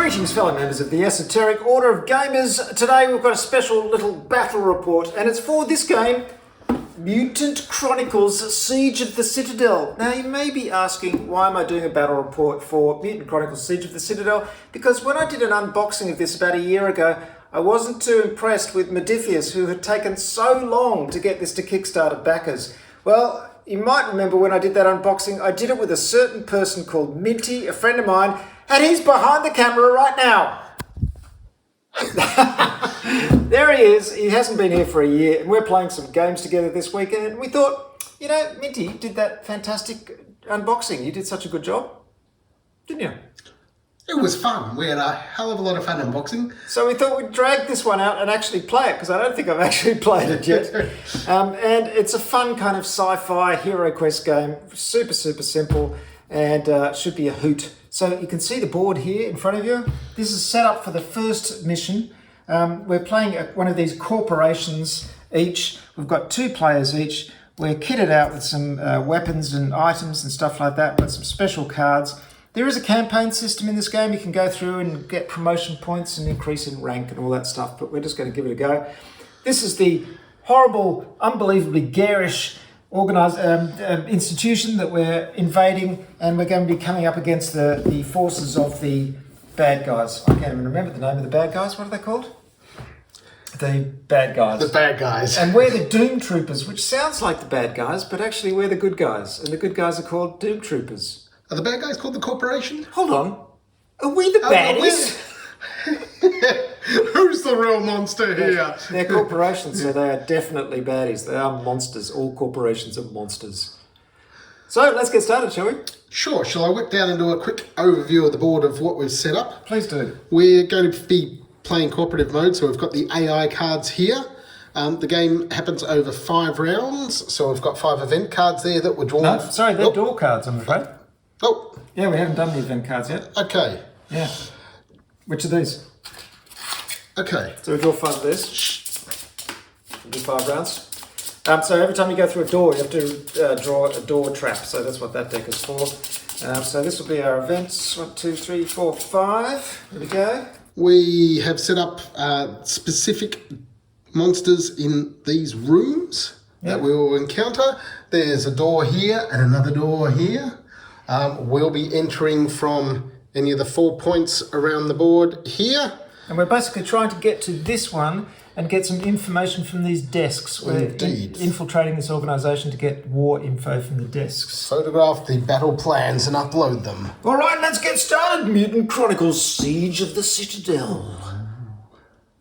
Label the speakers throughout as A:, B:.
A: Greetings, fellow members of the Esoteric Order of Gamers. Today we've got a special little battle report, and it's for this game, Mutant Chronicles, Siege of the Citadel. Now, you may be asking, why am I doing a battle report for Mutant Chronicles, Siege of the Citadel? Because when I did an unboxing of this about a year ago, I wasn't too impressed with Modifius, who had taken so long to get this to Kickstarter backers. Well, you might remember when I did that unboxing, I did it with a certain person called Minty, a friend of mine, and he's behind the camera right now. There he is. He hasn't been here for a year, and we're playing some games together this weekend. And we thought, you know, Minty did that fantastic unboxing. You did such a good job, didn't you?
B: It was fun. We had a hell of a lot of fun unboxing.
A: So we thought we'd drag this one out and actually play it, because I don't think I've actually played it yet. And it's a fun kind of sci-fi hero quest game. Super, super simple, and should be a hoot. So you can see the board here in front of you. This is set up for the first mission. We're playing one of these corporations each. We've got 2 players each. We're kitted out with some weapons and items and stuff like that. We've got some special cards. There is a campaign system in this game. You can go through and get promotion points and increase in rank and all that stuff, but we're just going to give it a go. This is the horrible, unbelievably garish organised institution that we're invading, and we're going to be coming up against the forces of the bad guys. I can't even remember the name of the bad guys. What are they called? The bad guys.
B: The bad guys.
A: And we're the Doom Troopers, which sounds like the bad guys, but actually we're the good guys, and the good guys are called Doom Troopers.
B: Are the bad guys called the corporation?
A: Hold on. Are we the baddies?
B: Who's the real monster here?
A: They're corporations, so they are definitely baddies. They are monsters. All corporations are monsters. So let's get started, shall we?
B: Sure. Shall I whip down and do a quick overview of the board of what we've set up?
A: Please do.
B: We're going to be playing cooperative mode, so we've got the AI cards here. The game happens over 5 rounds, so we've got 5 event cards there that were drawn.
A: No, sorry, they're door cards, I'm afraid.
B: Oh.
A: Yeah, we haven't done the event cards yet.
B: Okay.
A: Yeah. Which are these?
B: Okay.
A: So we draw 5 of this. We do 5 rounds. So every time you go through a door, you have to draw a door trap. So that's what that deck is for. So this will be our events. 1, 2, 3, 4, 5. Here we go.
B: We have set up specific monsters in these rooms that we will encounter. There's a door here and another door here. We'll be entering from any of the 4 points around the board here.
A: And we're basically trying to get to this one and get some information from these desks. We're infiltrating this organisation to get war info from the desks.
B: Photograph the battle plans and upload them.
A: All right, let's get started. Mutant Chronicles, Siege of the Citadel.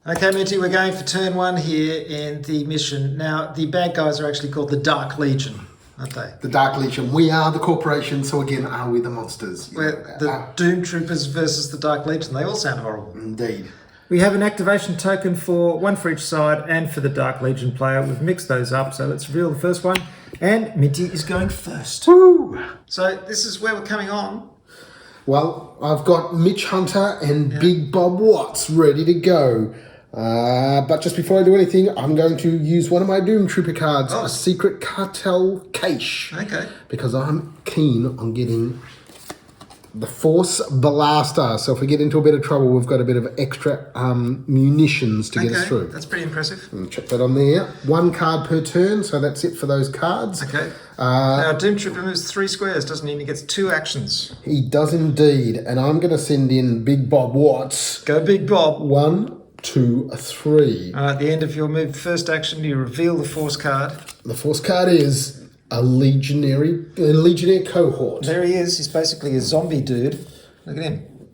A: Okay, Minty, we're going for turn 1 here in the mission. Now, the bad guys are actually called the Dark Legion, aren't they?
B: The Dark Legion. We are the corporation, so again, are we the monsters?
A: We're the Doom Troopers versus the Dark Legion. They all sound horrible.
B: Indeed.
A: We have an activation token for 1 for each side and for the Dark Legion player. We've mixed those up, so let's reveal the first one. And Minty is going first.
B: Woo!
A: So this is where we're coming on.
B: Well, I've got Mitch Hunter and Big Bob Watts ready to go. But just before I do anything, I'm going to use one of my Doom Trooper cards, a secret cartel cache.
A: Okay.
B: Because I'm keen on getting the Force Blaster. So if we get into a bit of trouble, we've got a bit of extra munitions to get us through.
A: That's pretty impressive.
B: Check that on there. 1 card per turn, so that's it for those cards.
A: Okay. Now, Doom Trooper moves 3 squares, doesn't he? He gets 2 actions.
B: He does indeed. And I'm going to send in Big Bob Watts.
A: Go Big Bob.
B: 1, 2, 3.
A: At the end of your move, first action, you reveal the Force card.
B: The Force card is a Legionnaire cohort.
A: There he is. He's basically a zombie dude. Look at him.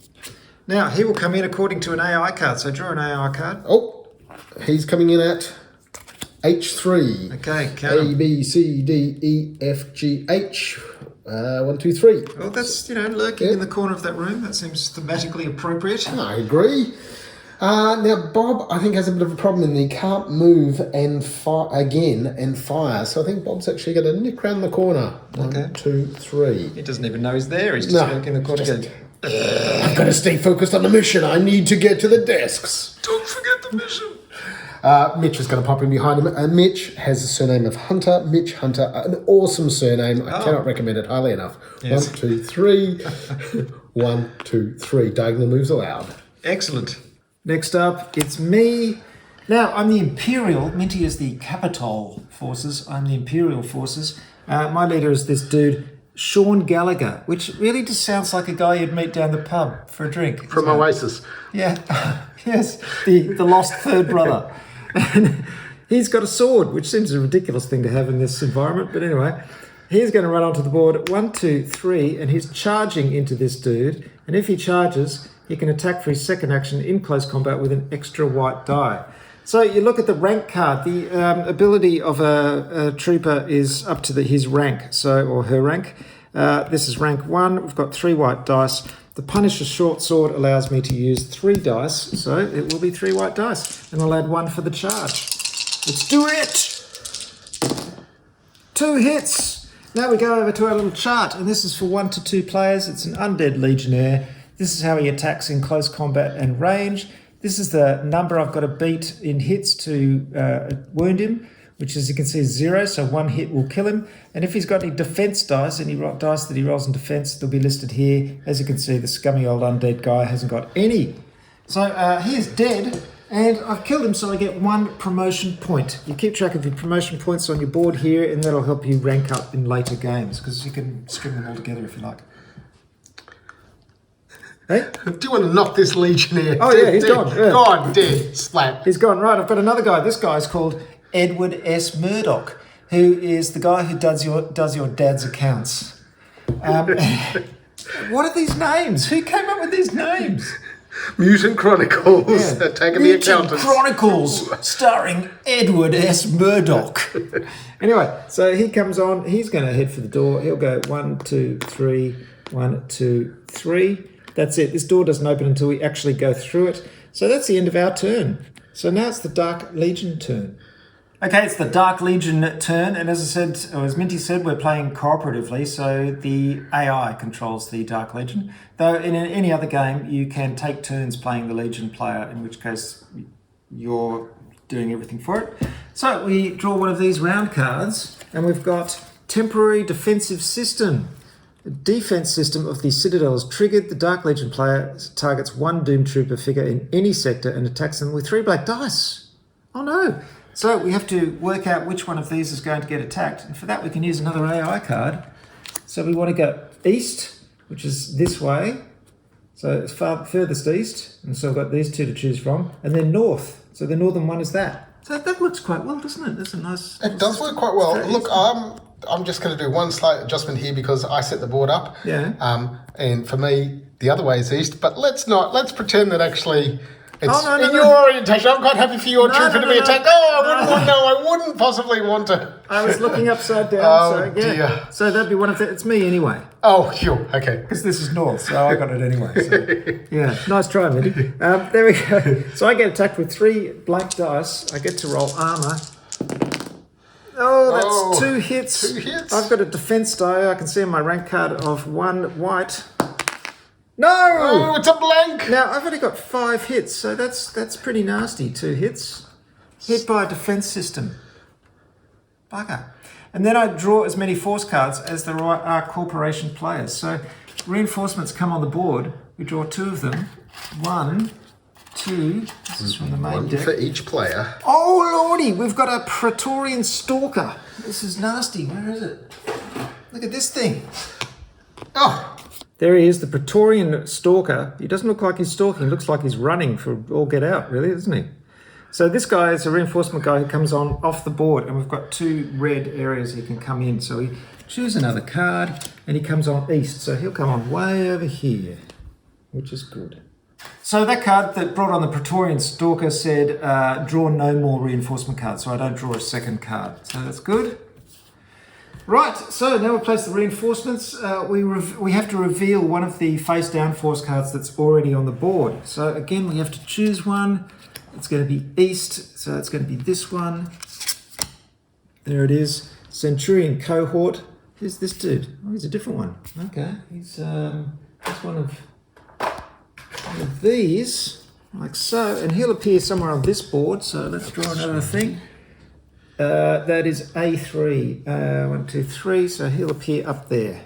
A: Now, he will come in according to an AI card. So draw an AI card.
B: Oh, he's coming in at H3.
A: Okay, count
B: A, B, C, D, E, F, G, H. 1, 2, 3.
A: Well, that's, lurking in the corner of that room. That seems thematically appropriate.
B: I agree. Now, Bob, I think, has a bit of a problem in that he can't move and fire. So I think Bob's actually going to nick round the corner. 1, 2, 3.
A: He doesn't even know he's there. He's just lurking in the corner.
B: I've got to stay focused on the mission. I need to get to the desks.
A: Don't forget the mission.
B: Mitch is going to pop in behind him. And Mitch has the surname of Hunter. Mitch Hunter, an awesome surname. I cannot recommend it highly enough. Yes. 1, 2, 3. 1, 2, 3. Diagonal moves allowed.
A: Excellent. Next up, it's me. Now, I'm the Imperial. Minty is the Capitol forces. I'm the Imperial forces. My leader is this dude, Sean Gallagher, which really just sounds like a guy you'd meet down the pub for a drink.
B: From Oasis.
A: Yeah, yes, the lost third brother. And he's got a sword, which seems a ridiculous thing to have in this environment. But anyway, he's going to run onto the board 1, 2, 3, and he's charging into this dude. And if he charges, he can attack for his second action in close combat with an extra white die. So you look at the rank card. The ability of a trooper is up to his rank, or her rank. This is rank 1. We've got 3 white dice. The Punisher short sword allows me to use 3 dice, so it will be 3 white dice. And I'll add 1 for the charge. Let's do it! 2 hits. Now we go over to our little chart, and this is for 1 to 2 players. It's an undead legionnaire. This is how he attacks in close combat and range. This is the number I've got to beat in hits to wound him, which as you can see is 0, so 1 hit will kill him. And if he's got any defense dice, any dice that he rolls in defense, they'll be listed here. As you can see, the scummy old undead guy hasn't got any. So he is dead, and I've killed him, so I get 1 promotion point. You keep track of your promotion points on your board here, and that'll help you rank up in later games, because you can string them all together if you like. Hey?
B: Do you want to knock this legionnaire?
A: Oh, yeah, he's gone. Yeah.
B: Gone, dead, slap.
A: He's gone. Right, I've got another guy. This guy's called Edward S. Murdoch, who is the guy who does your dad's accounts. What are these names? Who came up with these names?
B: Mutant Chronicles. They're taking the accountants.
A: Mutant Chronicles, starring Edward S. Murdoch. Anyway, so he comes on. He's going to head for the door. He'll go 1, 2, 3, 1, 2, 3. That's it. This door doesn't open until we actually go through it. So that's the end of our turn. So now it's the Dark Legion turn. Okay, it's the Dark Legion turn, and as I said, or as Minty said, we're playing cooperatively, so the AI controls the Dark Legion. Though in any other game, you can take turns playing the Legion player, in which case you're doing everything for it. So we draw one of these round cards, and we've got Temporary Defensive System. The defense system of the Citadel is triggered. The Dark Legion player targets 1 Doom Trooper figure in any sector and attacks them with 3 black dice. Oh no! So we have to work out which one of these is going to get attacked. And for that we can use another AI card. So we want to go east, which is this way. So it's furthest east. And so we've got these 2 to choose from. And then north. So the northern one is that. So that looks quite well, doesn't it? That's a nice...
B: It does work quite well. Look, I'm just going to do one slight adjustment here because I set the board up.
A: Yeah.
B: And for me, the other way is east. But let's pretend that actually it's
A: no,
B: your orientation. I'm quite happy for your trooper to be attacked. I wouldn't possibly want to.
A: I was looking upside down.
B: Dear.
A: So that'd be one of the... It's me anyway.
B: Oh, sure. Okay.
A: Because this is north, so I got it anyway. So. Yeah, nice try, Minty. There we go. So I get attacked with 3 black dice. I get to roll armor. Oh, that's 2 hits.
B: 2 hits.
A: I've got a defense die. I can see on my rank card of 1 white. No!
B: Oh, it's a blank.
A: Now, I've only got 5 hits, so that's pretty nasty. 2 hits. Hit by a defense system. Bugger. And then I draw as many force cards as there are corporation players. So reinforcements come on the board. We draw 2 of them. 1, 2. This is from the main deck.
B: 1 for each player.
A: Oh, lordy. We've got a Praetorian Stalker. This is nasty. Where is it? Look at this thing. Oh. There he is, the Praetorian Stalker. He doesn't look like he's stalking. He looks like he's running for all get out, really, doesn't he? So this guy is a reinforcement guy who comes on off the board, and we've got 2 red areas he can come in. So we choose another card, and he comes on east. So he'll come on way over here, which is good. So that card that brought on the Praetorian Stalker said, draw no more reinforcement cards. So I don't draw a second card. So that's good. Right, so now we place the reinforcements. We have to reveal one of the face down force cards that's already on the board. So again, we have to choose one. It's going to be east, so it's going to be this one. There it is. Centurion Cohort. Who's this dude? Oh, he's a different one. Okay, he's one of these, like so, and he'll appear somewhere on this board. So let's draw another thing. That is A3. 1, 2, 3. So he'll appear up there.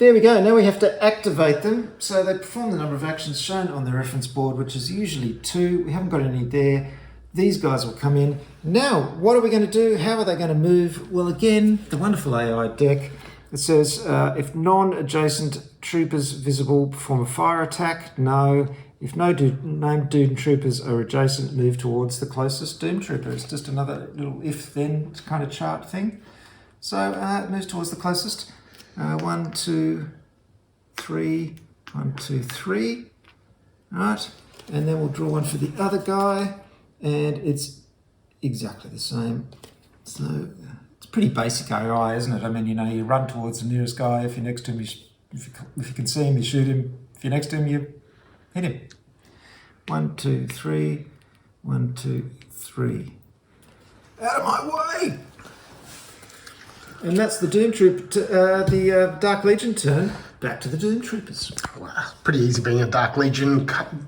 A: there we go. Now we have to activate them. So they perform the number of actions shown on the reference board, which is usually 2. We haven't got any there. These guys will come in. Now, what are we going to do? How are they going to move? Well, again, the wonderful AI deck. It says, if non-adjacent troopers visible, perform a fire attack. No. If no named Doom troopers are adjacent, move towards the closest Doom trooper. It's just another little if-then kind of chart thing. So it moves towards the closest. 1, 2, 3. 1, 2, 3. All right. And then we'll draw one for the other guy. And it's exactly the same. So it's pretty basic AI, isn't it? I mean, you run towards the nearest guy. If you're next to him, if you can see him, you shoot him. If you're next to him, you hit him. 1, 2, 3. 1, 2, 3. Out of my way! And that's the Doom Troop, the Dark Legion turn. Back to the Doom Troopers.
B: Wow, pretty easy being a Dark Legion.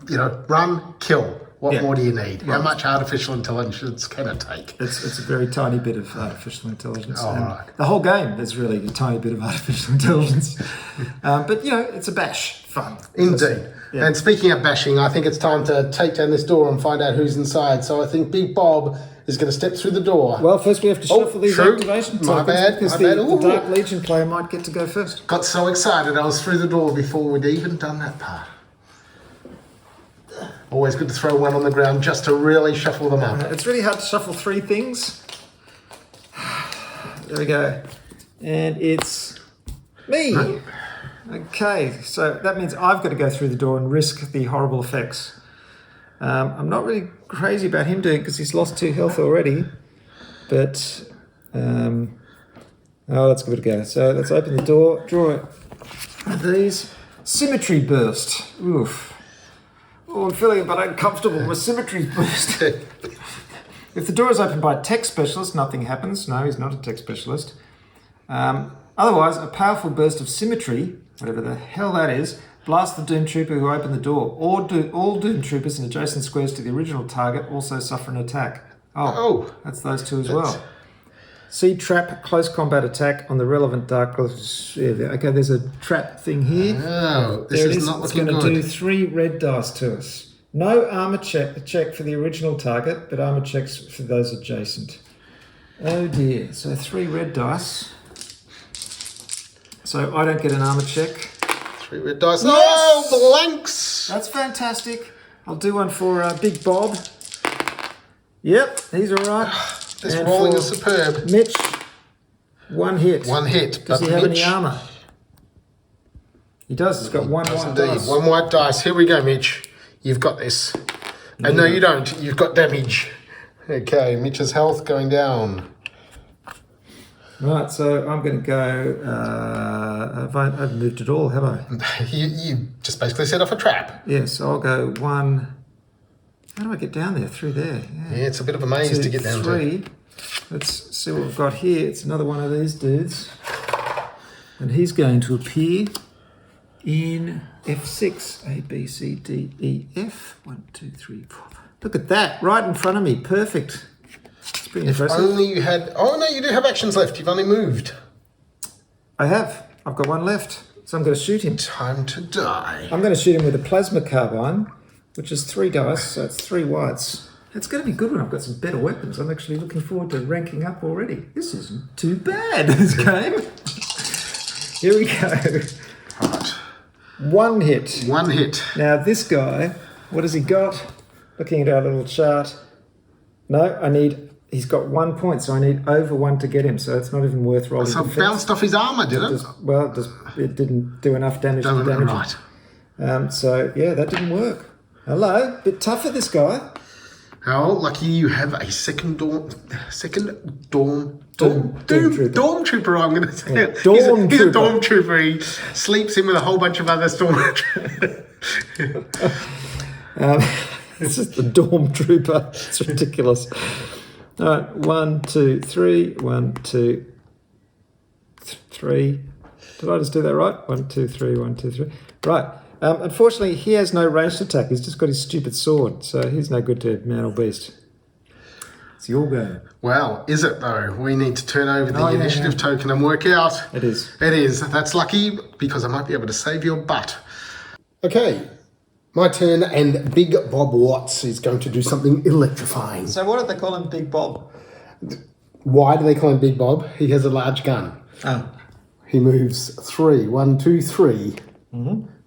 B: Run, kill. What more do you need? How much artificial intelligence can it take?
A: It's a very tiny bit of artificial intelligence.
B: Oh, right.
A: The whole game is really a tiny bit of artificial intelligence. But, it's a bash. Fun.
B: Indeed. Yeah. And speaking of bashing, I think it's time to take down this door and find out who's inside. So I think Big Bob is going to step through the door.
A: Well, first we have to shuffle these activation tokens.
B: My bad.
A: Because the Dark Legion player might get to go first.
B: Got so excited I was through the door before we'd even done that part. Always good to throw one on the ground just to really shuffle them up.
A: It's really hard to shuffle 3 things. There we go. And it's me. Okay, so that means I've got to go through the door and risk the horrible effects. I'm not really crazy about him doing it because he's lost 2 health already. But, let's give it a go. So let's open the door, draw these. Symmetry burst. Oof. Oh, I'm feeling a bit uncomfortable with symmetry burst. If the door is opened by a tech specialist, nothing happens. No, he's not a tech specialist. Otherwise, a powerful burst of symmetry, whatever the hell that is, blasts the Doom Trooper who opened the door. All Doom Troopers in adjacent squares to the original target also suffer an attack. Oh, that's those 2 as well. See trap, close combat attack on the relevant dark... Okay, there's a trap thing here.
B: Oh, this is not looking good.
A: It's going to do 3 red dice to us. No armor check for the original target, but armor checks for those adjacent. Oh dear. So 3 red dice. So I don't get an armor check.
B: 3 red dice.
A: Yes!
B: Oh, blanks!
A: That's fantastic. I'll do one for Big Bob. Yep, he's all right.
B: This rolling is superb.
A: Mitch, 1 hit.
B: 1 hit.
A: Does he have any armor? He does. He's got 1 white dice.
B: 1 white dice. Here we go, Mitch. You've got this. And no, you don't. You've got damage. Okay, Mitch's health going down.
A: Right, so I'm going to go... I haven't moved at all, have I?
B: You just basically set off a trap.
A: Yes, I'll go 1... How do I get down there? Through there.
B: Yeah, it's a bit of a maze to get down
A: 3. Let's see what we've got here. It's another one of these dudes. And he's going to appear in F6. A, B, C, D, E, F. 1, 2, 3, 4. Look at that. Right in front of me. Perfect. It's pretty impressive.
B: If only you had... Oh, no, you do have actions left. You've only moved.
A: I have. I've got 1 left. So I'm going to shoot him.
B: Time to die.
A: I'm going to shoot him with a plasma carbine, which is 3 dice, so it's 3 whites. It's going to be good when I've got some better weapons. I'm actually looking forward to ranking up already. This isn't too bad, this game. Here we go.
B: Right.
A: 1 hit.
B: 1 hit.
A: Now this guy, what has he got? Looking at our little chart. No, he's got 1 point, so I need over 1 to get him, so it's not even worth rolling.
B: So it bounced off his armour, did it?
A: It didn't do enough damage to damage him. So, yeah, that didn't work. Hello, bit tougher this guy.
B: How lucky you have a second dorm trooper, I'm going to say.
A: Yeah,
B: he's a dorm trooper. He sleeps in with a whole bunch of other stormtroopers.
A: It's just the dorm trooper. It's ridiculous. All right, 1, 2, 3. 1, 2, 3. Did I just do that right? 1, 2, 3. 1, 2, 3. Right. Unfortunately, he has no ranged attack. He's just got his stupid sword, so he's no good to man or beast. It's your game.
B: Well, is it though? We need to turn over the initiative token and work out.
A: It is.
B: It is. That's lucky because I might be able to save your butt. Okay, my turn, and Big Bob Watts is going to do something electrifying.
A: So what did they call him, Big Bob?
B: Why do they call him Big Bob? He has a large gun.
A: Oh.
B: He moves 3, 1, 2, 3,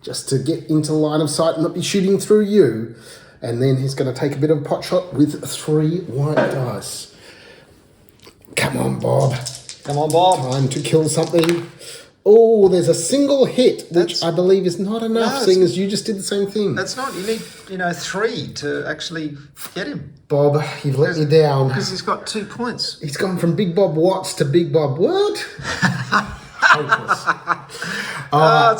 B: just to get into line of sight and not be shooting through you. And then he's going to take a bit of a pot shot with 3 white dice. Come on, Bob.
A: Come on, Bob.
B: Time to kill something. Oh, there's a single hit, which I believe is not enough, seeing as you just did the same thing.
A: That's not. You need, 3 to actually get him.
B: Bob, you've let me down.
A: Because he's got 2 points.
B: He's gone from Big Bob Watts to Big Bob what? Hopeless.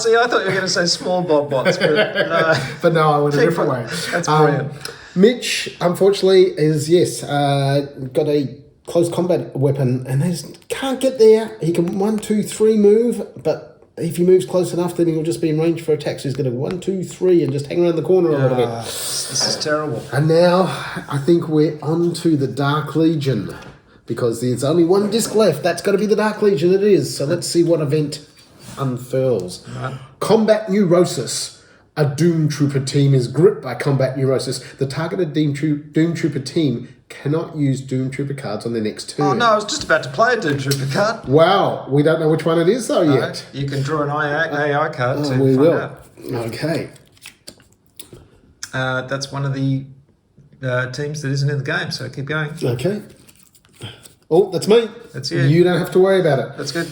A: See, I thought you were going to say Small Bob Watts, but no.
B: But no, I went a different way.
A: That's brilliant.
B: Mitch, unfortunately, is, got a close combat weapon, and they just can't get there. He can 1, 2, 3 move, but if he moves close enough, then he'll just be in range for attacks. So he's going to 1, 2, 3 and just hang around the corner a little bit.
A: This is terrible.
B: And now I think we're on to the Dark Legion, because there's only 1 disc left. That's got to be the Dark Legion. It is. So let's see what event unfurls.
A: Right.
B: Combat Neurosis. A Doom Trooper team is gripped by combat neurosis. The targeted Doom Trooper team cannot use Doom Trooper cards on their next turn.
A: Oh, no, I was just about to play a Doom Trooper card.
B: Wow, we don't know which one it is though yet.
A: You can draw an AI card to
B: we
A: find
B: will.
A: out.
B: Okay.
A: That's one of the teams that isn't in the game, so keep going.
B: Okay. Oh, that's me.
A: That's you.
B: You don't have to worry about it.
A: That's good.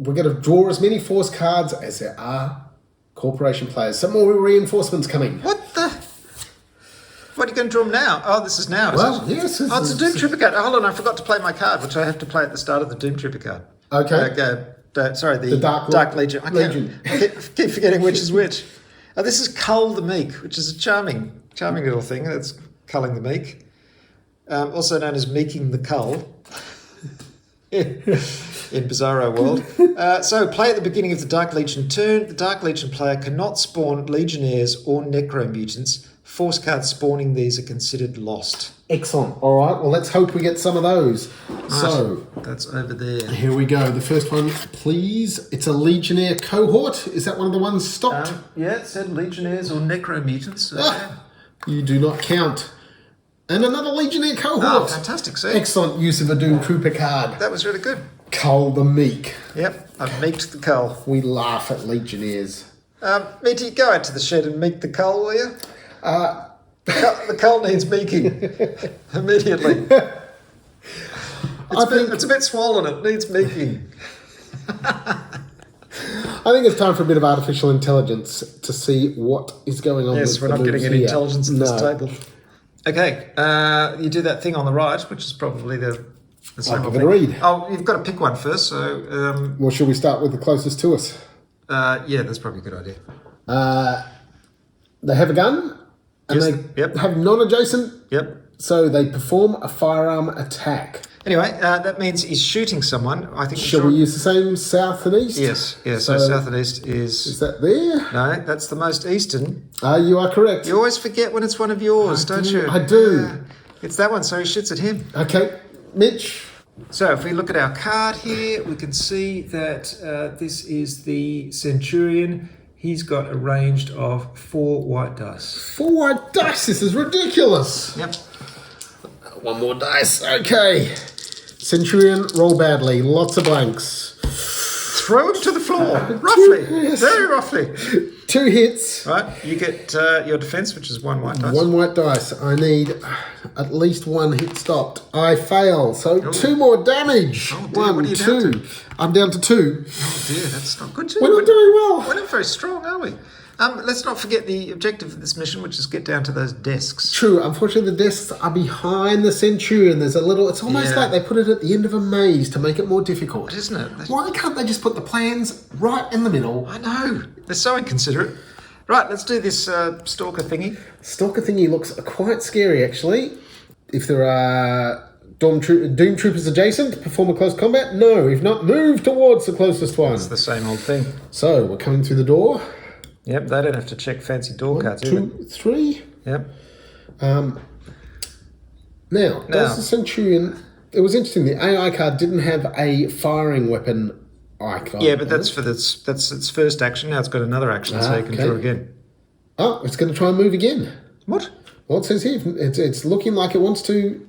B: We're going to draw as many force cards as there are corporation players. Some more reinforcements coming.
A: What are you going to draw them now? Oh, this is now.
B: Well, yes.
A: It's a Doom Trooper card. Hold on, I forgot to play my card, which I have to play at the start of the Doom Trooper card.
B: Okay.
A: Sorry, the
B: Dark
A: Legion. I keep forgetting which is which. Oh, this is Cull the Meek, which is a charming little thing. That's culling the meek. Also known as meeking the cull. In Bizarro World. So play at the beginning of the Dark Legion turn. The Dark Legion player cannot spawn Legionnaires or Necromutants. Force cards spawning these are considered lost.
B: Excellent. All right. Well, let's hope we get some of those.
A: Right.
B: So
A: that's over there.
B: Here we go. The first one, please. It's a Legionnaire cohort. Is that one of the ones stopped?
A: Yeah, it said Legionnaires or Necromutants.
B: You do not count. And another Legionnaire cohort.
A: Oh, fantastic. See?
B: Excellent use of a Doom Trooper card.
A: That was really good.
B: Cull the Meek.
A: Yep, I've meeked the cull.
B: We laugh at Legionnaires.
A: Minty, go out to the shed and meek the cull, will you? The cull needs meeking immediately. It's a bit swollen. It needs meeking.
B: I think it's time for a bit of artificial intelligence to see what is going on.
A: Yes, we're not getting any intelligence at this table. Okay, you do that thing on the right, which is probably the
B: I'll give it a read.
A: Oh, you've got to pick one first. So,
B: well, should we start with the closest to us?
A: Yeah, that's probably a good idea.
B: They have a gun, and they have non-adjacent.
A: Yep.
B: So they perform a firearm attack.
A: Anyway, that means he's shooting someone. I think.
B: Shall we use the same south and east?
A: Yes. Yeah. So south and east is.
B: Is that there?
A: No, that's the most eastern.
B: You are correct.
A: You always forget when it's one of yours, don't you?
B: I do.
A: It's that one, so he shoots at him.
B: Okay, Mitch.
A: So if we look at our card here, we can see that this is the Centurion. He's got a range of 4 white dice.
B: 4 white dice? This is ridiculous.
A: Yep.
B: One more dice. Okay. Centurion, roll badly. Lots of blanks.
A: Throw him to the floor. Roughly. Very roughly.
B: 2 hits.
A: Right. You get your defense, which is 1 white dice.
B: 1 white dice. I need at least 1 hit stopped. I fail. So 2 more damage.
A: Oh, dear.
B: 1,
A: what are you
B: 2.
A: down to?
B: I'm down to 2.
A: Oh dear, that's not good.
B: We're not doing well.
A: We're not very strong, are we? Let's not forget the objective of this mission, which is get down to those desks.
B: True. Unfortunately, the desks are behind the Centurion. There's a little... It's almost like they put it at the end of a maze to make it more difficult.
A: Isn't it?
B: Why can't they just put the plans right in the middle?
A: I know. They're so inconsiderate. Right, let's do this stalker thingy.
B: Stalker thingy looks quite scary, actually. If there are Doom Troopers adjacent, perform a close combat? No. If not, move towards the closest one.
A: It's the same old thing.
B: So, we're coming through the door.
A: Yep, they don't have to check fancy door cards.
B: 2, 3.
A: Yep.
B: Now, does the Centurion... It was interesting, the AI card didn't have a firing weapon icon.
A: Yeah, but that's its first action. Now it's got another action, so you can draw again.
B: Oh, it's going to try and move again.
A: What?
B: Well, it says here, it's looking like it wants to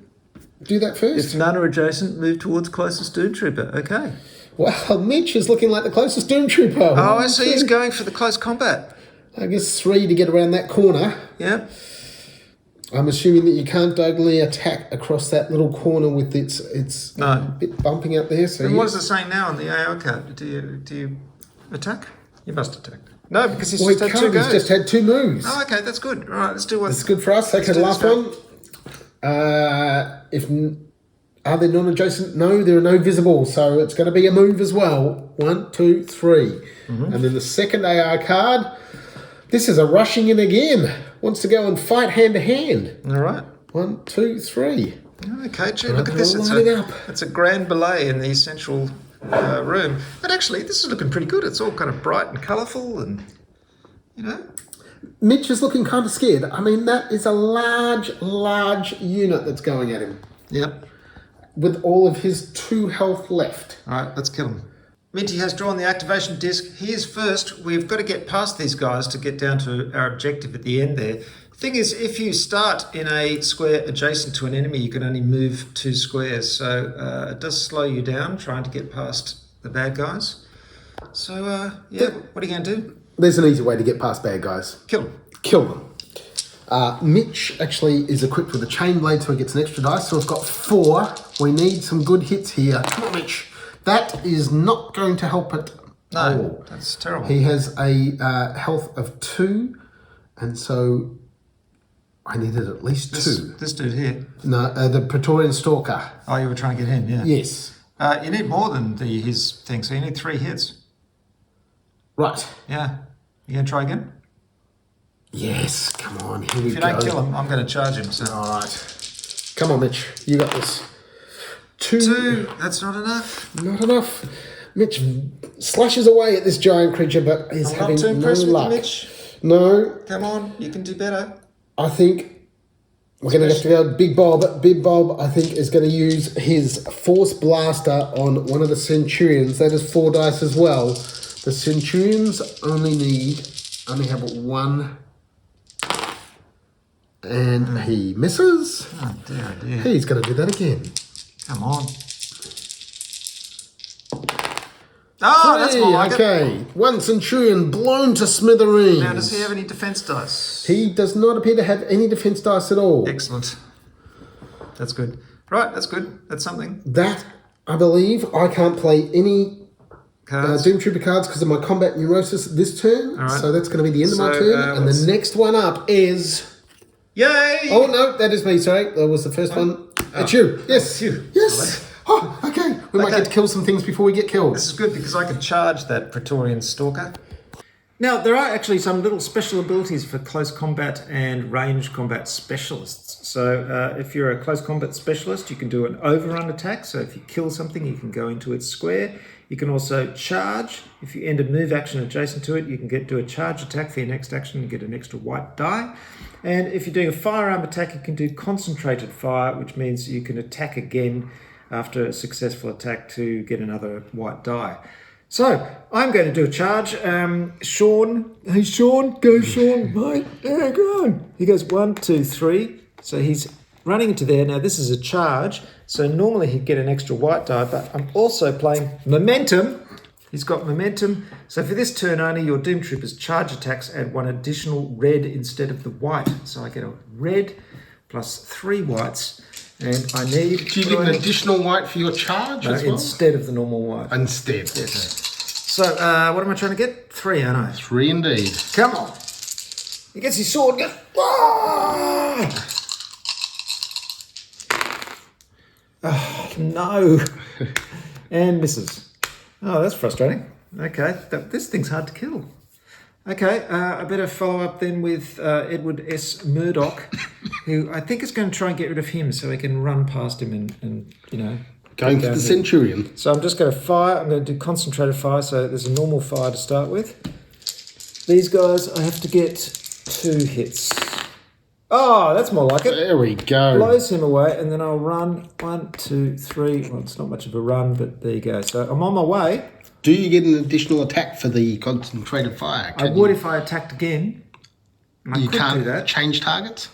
B: do that first.
A: If none are adjacent, move towards closest Doom Trooper. Okay.
B: Wow, Mitch is looking like the closest Doom Trooper.
A: Oh, I see. He's going for the close combat.
B: I guess 3 to get around that corner.
A: Yeah.
B: I'm assuming that you can't diagonally attack across that little corner with its bit bumping up there. So
A: and what is it saying now on the AI card? Do you attack? You must attack. No, because he's just had 2 goes.
B: He's just had 2 moves.
A: Oh, okay, that's good. All right, let's do one.
B: That's good for us. Okay, the last one. Are there non-adjacent? No, there are no visible. So it's going to be a move as well. 1, 2, 3. And then the second AI card. This is a rushing in again. Wants to go and fight hand to hand.
A: All right.
B: 1, 2, 3.
A: Okay, gee, look at this. It's a grand ballet in the central room. But actually, this is looking pretty good. It's all kind of bright and colourful and, you know.
B: Mitch is looking kind of scared. I mean, that is a large unit that's going at him.
A: Yep.
B: With all of his 2 health left.
A: All right, let's kill him. Minty has drawn the activation disc. He is first. We've got to get past these guys to get down to our objective at the end there. Thing is, if you start in a square adjacent to an enemy, you can only move 2 squares. So it does slow you down trying to get past the bad guys. So, what are you going to do?
B: There's an easy way to get past bad guys.
A: Kill them.
B: Kill them. Mitch actually is equipped with a chain blade, so he gets an extra dice. So it's got 4. We need some good hits here. Come on, Mitch. That is not going to help it.
A: No, that's terrible.
B: He has a health of 2, and so I needed at least 2.
A: This dude here?
B: No, the Praetorian Stalker.
A: Oh, you were trying to get him, yeah.
B: Yes.
A: You need more than his thing, so you need 3 hits.
B: Right.
A: Yeah. You going to try again?
B: Yes, come on, here we go.
A: If you don't kill him, I'm going to charge him. So.
B: All right. Come on, Mitch, you got this. 2.
A: That's not enough.
B: Not enough. Mitch slashes away at this giant creature, but is having no luck.
A: Mitch.
B: No.
A: Come on, you can do better.
B: I think we're going to have to go Big Bob. Big Bob, I think, is going to use his Force Blaster on one of the Centurions. That is 4 dice as well. The Centurions only have 1. And he misses.
A: Oh, dear, dear.
B: He's going to do that again.
A: Come on. Oh, that's more like
B: okay. 1 Centurion blown to smithereens.
A: Now, does he have any defense dice?
B: He does not appear to have any defense dice at all.
A: Excellent. That's good. Right, that's good. That's something.
B: That, I believe, I can't play any Doom Trooper cards because of my combat neurosis this turn.
A: All right.
B: So that's going to be the end of my turn. And the next one up is...
A: Yay!
B: Oh, no, that is me, sorry. That was the first one. It's you. Yes.
A: It's you.
B: Yes. Oh, okay. We might get to kill some things before we get killed.
A: This is good because I can charge that Praetorian Stalker. Now, there are actually some little special abilities for close combat and range combat specialists. So if you're a close combat specialist, you can do an overrun attack. So if you kill something, you can go into its square. You can also charge. If you end a move action adjacent to it, you can do a charge attack for your next action and get an extra white die. And if you're doing a firearm attack, you can do concentrated fire, which means you can attack again after a successful attack to get another white die. So I'm going to do a charge. Sean, hey Sean, go Sean, mate, yeah, go on. He goes 1, 2, 3. So he's running into there. Now this is a charge. So normally he'd get an extra white die, but I'm also playing momentum. He's got momentum. So for this turn only, your Doom Troopers charge attacks add 1 additional red instead of the white. So I get a red plus 3 whites. And I need...
B: Do you get an additional white for your charge as well?
A: Instead of the normal white.
B: Instead.
A: Yes. So what am I trying to get? 3, aren't I?
B: 3 indeed.
A: Come on. He gets his sword. Oh, no. And misses. Oh, that's frustrating. Okay, this thing's hard to kill. Okay, I better follow up then with Edward S. Murdoch, who I think is going to try and get rid of him so we can run past him and you know...
B: Going for the Centurion.
A: So I'm just going to fire. I'm going to do concentrated fire, so there's a normal fire to start with. These guys, I have to get 2 hits. Oh, that's more like it.
B: There we go.
A: Blows him away, and then I'll run 1, 2, 3. Well, it's not much of a run, but there you go. So I'm on my way.
B: Do you get an additional attack for the concentrated fire?
A: I would if I attacked again.
B: You can't do that. Change targets?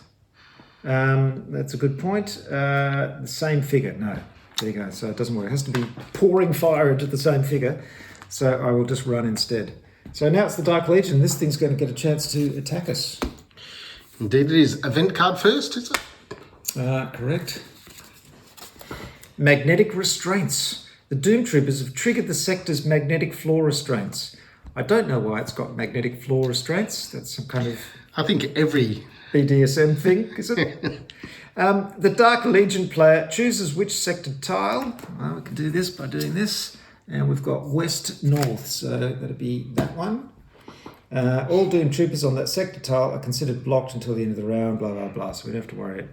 A: That's a good point. The same figure. No. There you go. So it doesn't work. It has to be pouring fire into the same figure. So I will just run instead. So now it's the Dark Legion. This thing's going to get a chance to attack us.
B: Indeed it is. Event card first, is it?
A: Correct. Magnetic restraints. The Doom Troopers have triggered the sector's magnetic floor restraints. I don't know why it's got magnetic floor restraints. That's some kind of...
B: I think every...
A: BDSM thing, is it? The Dark Legion player chooses which sector tile. Well, we can do this by doing this. And we've got west, north, so that'll be that one. All Doom Troopers on that sector tile are considered blocked until the end of the round, blah, blah, blah, so we don't have to worry.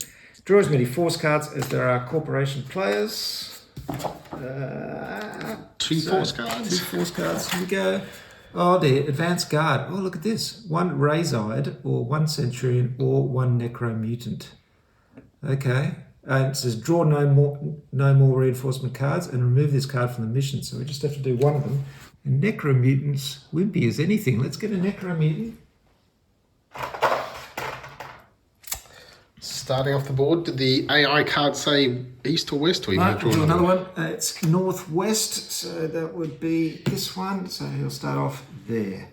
A: Draw as many force cards as there are corporation players.
B: Two force cards.
A: 2 force cards, here we go. Oh dear, advanced guard. Oh, look at this. 1 Razide, or 1 Centurion, or 1 Necromutant. Okay. It says draw no more reinforcement cards and remove this card from the mission. So we just have to do one of them. And Necromutant's wimpy as anything. Let's get a Necromutant.
B: Starting off the board, did the AI card say east or west? Or you
A: No, we'll do another one. It's northwest, so that would be this one. So he'll start off there.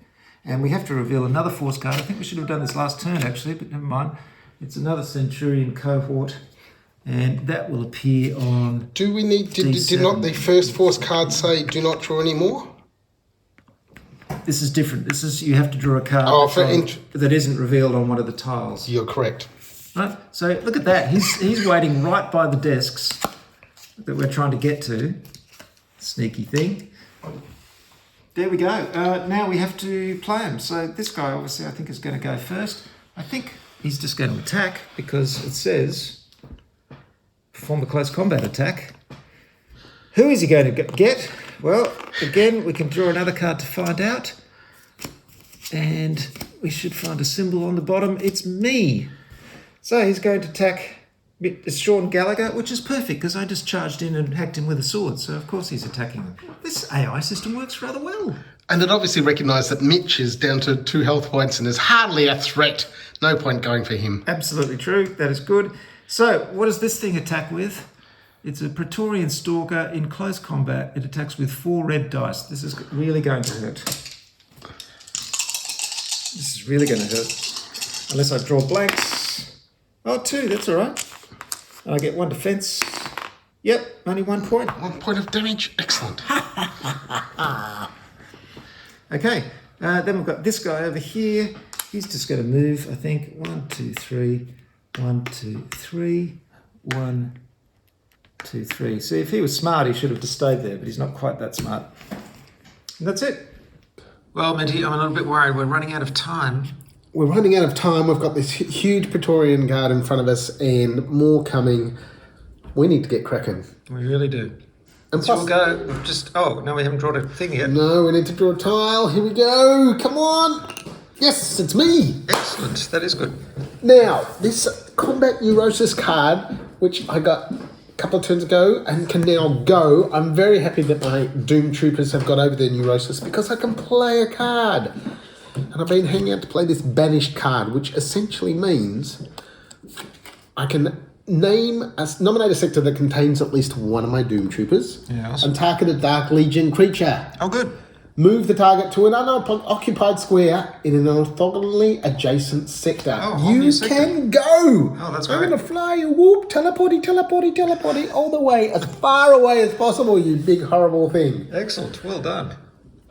A: And we have to reveal another force card. I think we should have done this last turn actually, but never mind. It's another Centurion cohort. And that will appear on...
B: Do we need... Did not the first force card say do not draw any more?
A: This is different. This is... You have to draw a card that isn't revealed on one of the tiles.
B: You're correct.
A: Right? So look at that. He's waiting right by the desks that we're trying to get to. Sneaky thing. There we go. Now we have to play him. So this guy obviously I think is going to go first. I think he's just going to attack because it says... Perform a close combat attack. Who is he going to get? Well, again, we can draw another card to find out. And we should find a symbol on the bottom. It's me. So he's going to attack Sean Gallagher, which is perfect because I just charged in and hacked him with a sword. So, of course, he's attacking him. This AI system works rather well.
B: And it obviously recognised that Mitch is down to 2 health points and is hardly a threat. No point going for him.
A: Absolutely true. That is good. So, what does this thing attack with? It's a Praetorian Stalker in close combat. It attacks with 4 red dice. This is really going to hurt. This is really going to hurt. Unless I draw blanks. Oh, 2, that's all right. And I get 1 defense. Yep, only 1 point.
B: 1 point of damage. Excellent.
A: Okay, then we've got this guy over here. He's just going to move, I think. 1, 2, 3. 1, 2, 3. 1, 2, 3. See, if he was smart, he should have just stayed there, but he's not quite that smart. And that's it. Well, Minty, I'm a little bit worried. We're running out of time.
B: We're running out of time. We've got this huge Praetorian Guard in front of us and more coming. We need to get cracking.
A: We really do.
B: And
A: So we'll go. We've just. Oh, no, we haven't drawn a thing yet.
B: No, we need to draw a tile. Here we go. Come on. Yes, it's me.
A: Excellent. That is good.
B: Now, this Combat Neurosis card, which I got a couple of turns ago and can now go, I'm very happy that my Doom Troopers have got over their Neurosis because I can play a card. And I've been hanging out to play this Banished card, which essentially means I can nominate a sector that contains at least one of my Doom Troopers.
A: Yes.
B: And target a Dark Legion creature.
A: Oh, good.
B: Move the target to an unoccupied square in an orthogonally adjacent sector.
A: Oh,
B: you can go.
A: Oh, that's
B: I'm
A: great.
B: going to fly you, whoop, teleporty, all the way, as far away as possible, you big horrible thing.
A: Excellent. Well done.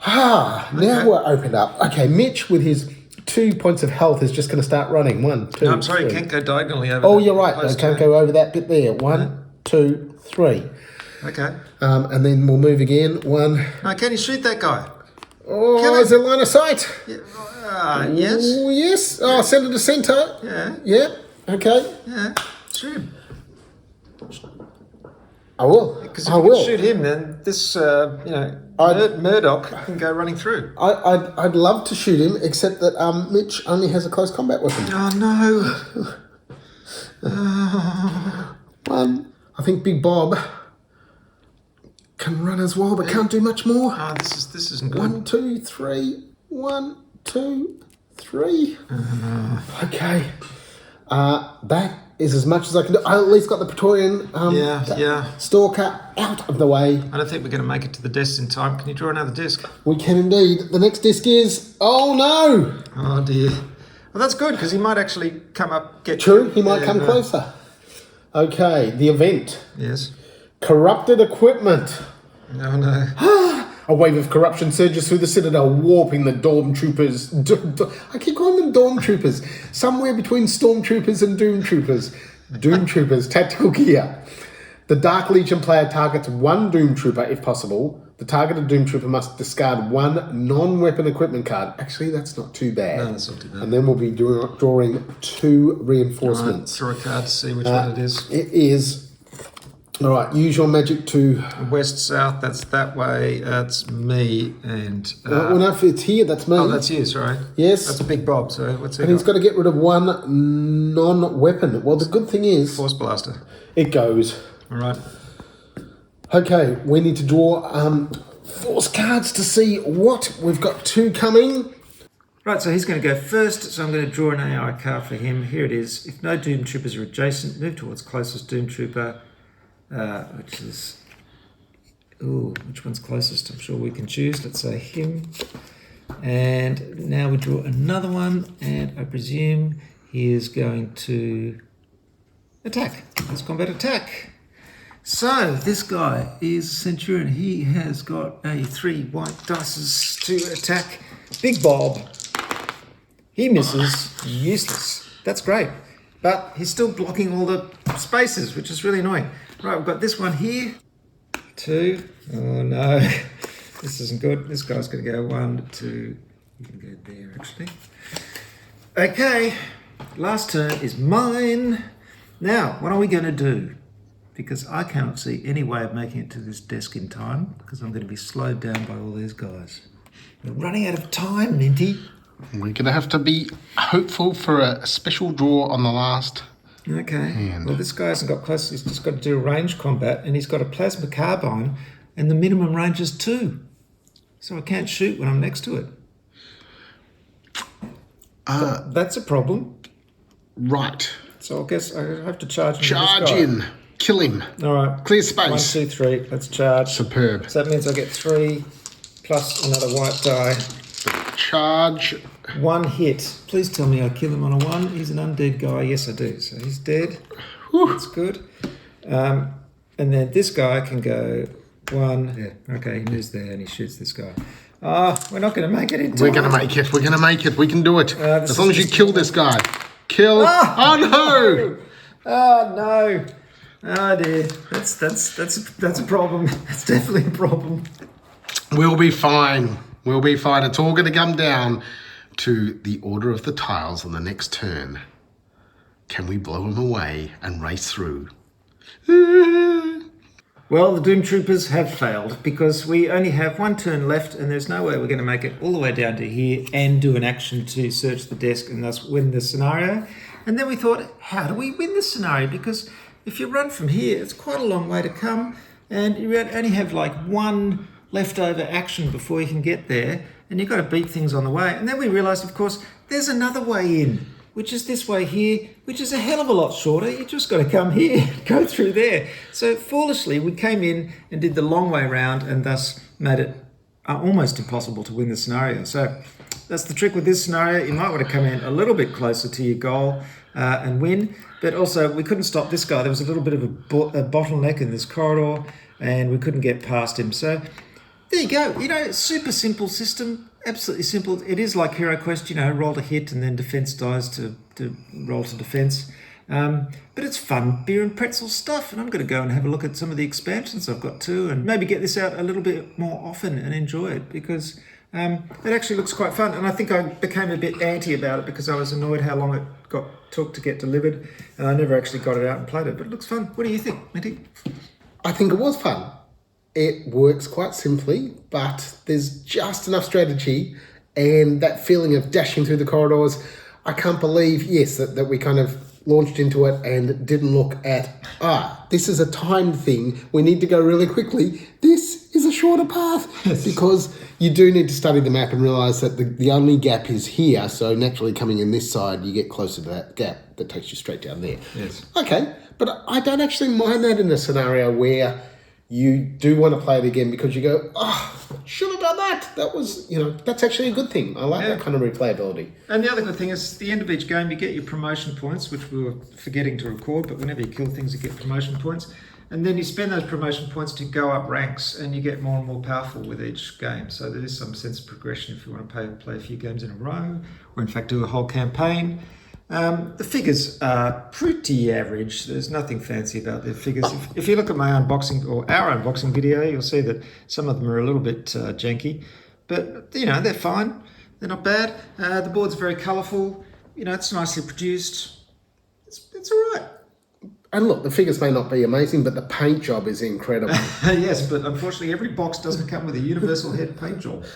B: Now we're opened up. Okay, Mitch with his 2 points of health is just going to start running. 1, 2,
A: No, I'm sorry,
B: 3.
A: you can't go diagonally over.
B: Oh, you're right. I can't go over that bit there. 1, 2, 3.
A: Okay.
B: And then we'll move again. 1.
A: No, can you shoot that guy?
B: Oh, is there line of sight?
A: Yeah. Yes.
B: Oh, yes. Oh, centre to centre.
A: Yeah.
B: Yeah. Okay.
A: Yeah. Shoot him.
B: I will.
A: Because if you can shoot him, then this, Murdoch can go running through.
B: I'd love to shoot him, except that Mitch only has a close combat weapon.
A: Oh, no.
B: One. I think Big Bob can run as well, but can't do much more.
A: Oh, this isn't good.
B: 1, 2, 3. 1, 2, 3. Okay. That is as much as I can do. I at least got the Praetorian Stalker out of the way.
A: I don't think we're going to make it to the disc in time. Can you draw another disc?
B: We can indeed. The next disc is... Oh, no!
A: Oh, dear. Well, that's good, because he might actually come up, get...
B: True, he might come closer. Okay, the event.
A: Yes.
B: Corrupted equipment.
A: Oh, no.
B: A wave of corruption surges through the Citadel, warping the Stormtroopers. I keep calling them Stormtroopers. Somewhere between Stormtroopers and Doomtroopers. Doomtroopers, tactical gear. The Dark Legion player targets one Doomtrooper if possible. The targeted Doomtrooper must discard one non-weapon equipment card. Actually, that's not too bad.
A: No, that's not too bad.
B: And then we'll be drawing 2 reinforcements.
A: Right, draw a card to see which one it is.
B: It is... All right, use your magic to...
A: West, south, that's that way. That's me and...
B: well, no, if it's here, that's me.
A: Oh, that's you, sorry.
B: Yes.
A: That's Big Bob, so what's he
B: And he's got to get rid of one non-weapon. Well, the good thing is...
A: Force Blaster.
B: It goes.
A: All right.
B: Okay, we need to draw force cards to see what. We've got 2 coming.
A: Right, so he's going to go first, so I'm going to draw an AI card for him. Here it is. If no Doom Troopers are adjacent, move towards closest Doom Trooper. Which is, which one's closest? I'm sure we can choose. Let's say him. And now we draw another one, and I presume he is going to attack. Let's combat attack. So this guy is Centurion. He has got a 3 white dices to attack Big Bob. He misses. Useless. That's great. But he's still blocking all the spaces, which is really annoying. Right, we've got this one here. 2. Oh no, this isn't good. This guy's going to go 1, 2. You can go there actually. Okay, last turn is mine. Now, what are we going to do? Because I cannot see any way of making it to this desk in time, because I'm going to be slowed down by all these guys. We're running out of time, Minty.
B: We're going to have to be hopeful for a special draw on the last.
A: Okay, well this guy hasn't got close, he's just got to do range combat, and he's got a plasma carbine, and the minimum range is 2. So I can't shoot when I'm next to it. So that's a problem.
B: Right.
A: So I guess I have to charge him.
B: Charge in. Kill him.
A: All right.
B: Clear space.
A: 1, 2, 3, let's charge.
B: Superb.
A: So that means I get 3 plus another white die.
B: Charge.
A: 1 hit. Please tell me I kill him on a 1. He's an undead guy. Yes, I do. So he's dead.
B: Whew.
A: That's good. And then this guy can go 1. Yeah. Okay, he moves there and he shoots this guy. We're not going to make it in time.
B: We're going to make it. We're going to make it. We can do it. As long as you
A: just...
B: kill this guy. Kill. Oh no!
A: Oh no! Oh dear. That's a problem. That's definitely a problem.
B: We'll be fine. We'll be fine. It's all going to come down to the order of the tiles on the next turn. Can we blow them away and race through?
A: Well, the Doom Troopers have failed because we only have 1 turn left and there's no way we're going to make it all the way down to here and do an action to search the desk and thus win the scenario. And then we thought, how do we win this scenario? Because if you run from here, it's quite a long way to come and you only have like 1 leftover action before you can get there, and you've got to beat things on the way. And then we realised, of course, there's another way in, which is this way here, which is a hell of a lot shorter. You just got to come here, go through there. So foolishly, we came in and did the long way round and thus made it almost impossible to win the scenario. So that's the trick with this scenario. You might want to come in a little bit closer to your goal and win. But also, we couldn't stop this guy. There was a little bit of a bottleneck in this corridor, and we couldn't get past him. So there you go. You know, super simple system. Absolutely simple. It is like Hero Quest, you know, roll to hit and then defense dies to roll to defense. But it's fun beer and pretzel stuff, and I'm going to go and have a look at some of the expansions I've got too, and maybe get this out a little bit more often and enjoy it, because it actually looks quite fun. And I think I became a bit anti about it because I was annoyed how long it took to get delivered, and I never actually got it out and played it. But it looks fun. What do you think, Minty?
B: I think it was fun. It works quite simply, but there's just enough strategy and that feeling of dashing through the corridors. I can't believe, yes, that we kind of launched into it and didn't look at, this is a timed thing, we need to go really quickly, this is a shorter path. Because you do need to study the map and realise that the only gap is here, so naturally coming in this side, you get closer to that gap that takes you straight down there.
A: Yes.
B: Okay, but I don't actually mind that in a scenario where you do want to play it again because you go, should have done that. That was, that's actually a good thing. I like that kind of replayability.
A: And the other good thing is, at the end of each game, you get your promotion points, which we were forgetting to record, but whenever you kill things, you get promotion points. And then you spend those promotion points to go up ranks, and you get more and more powerful with each game. So there is some sense of progression if you want to play a few games in a row, or in fact do a whole campaign. The figures are pretty average. There's nothing fancy about the figures. If you look at my unboxing or our unboxing video, you'll see that some of them are a little bit janky, but they're fine. They're not bad. The board's very colourful. It's nicely produced. It's all right.
B: And look, the figures may not be amazing, but the paint job is incredible.
A: Yes, but unfortunately every box doesn't come with a universal head paint job.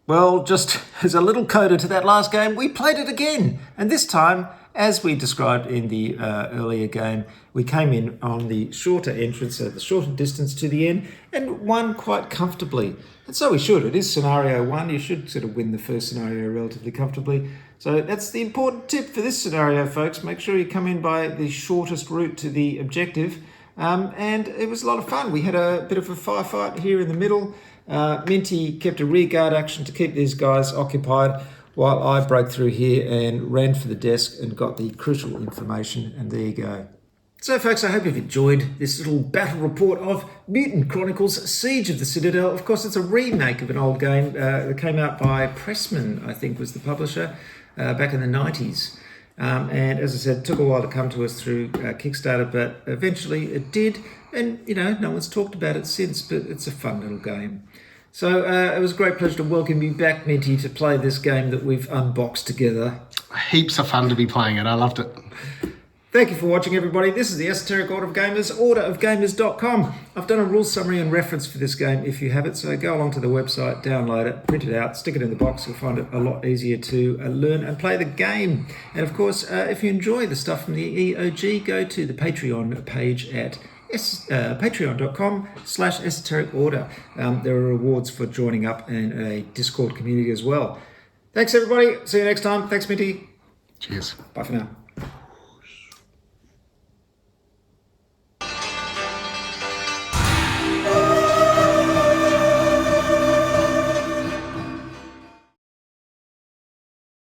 A: Well, just as a little coda to that last game, we played it again. And this time, as we described in the earlier game, we came in on the shorter entrance, so the shorter distance to the end, and won quite comfortably. And so we should. It is scenario 1. You should sort of win the first scenario relatively comfortably. So that's the important tip for this scenario, folks. Make sure you come in by the shortest route to the objective. And it was a lot of fun. We had a bit of a firefight here in the middle. Minty kept a rearguard action to keep these guys occupied while I broke through here and ran for the desk and got the crucial information, and there you go. So folks, I hope you've enjoyed this little battle report of Mutant Chronicles Siege of the Citadel. Of course, it's a remake of an old game that came out by Pressman, I think was the publisher, back in the 90s. And as I said, it took a while to come to us through Kickstarter, but eventually it did. And, no one's talked about it since, but it's a fun little game. So it was a great pleasure to welcome you back, Minty, to play this game that we've unboxed together.
B: Heaps of fun to be playing it. I loved it.
A: Thank you for watching, everybody. This is the Esoteric Order of Gamers, orderofgamers.com. I've done a rule summary and reference for this game if you have it, so go along to the website, download it, print it out, stick it in the box. You'll find it a lot easier to learn and play the game. And of course, if you enjoy the stuff from the EOG, go to the Patreon page at patreon.com/esoteric order. There are rewards for joining up in a Discord community as well. Thanks, everybody. See you next time. Thanks, Minty.
B: Cheers.
A: Bye for now.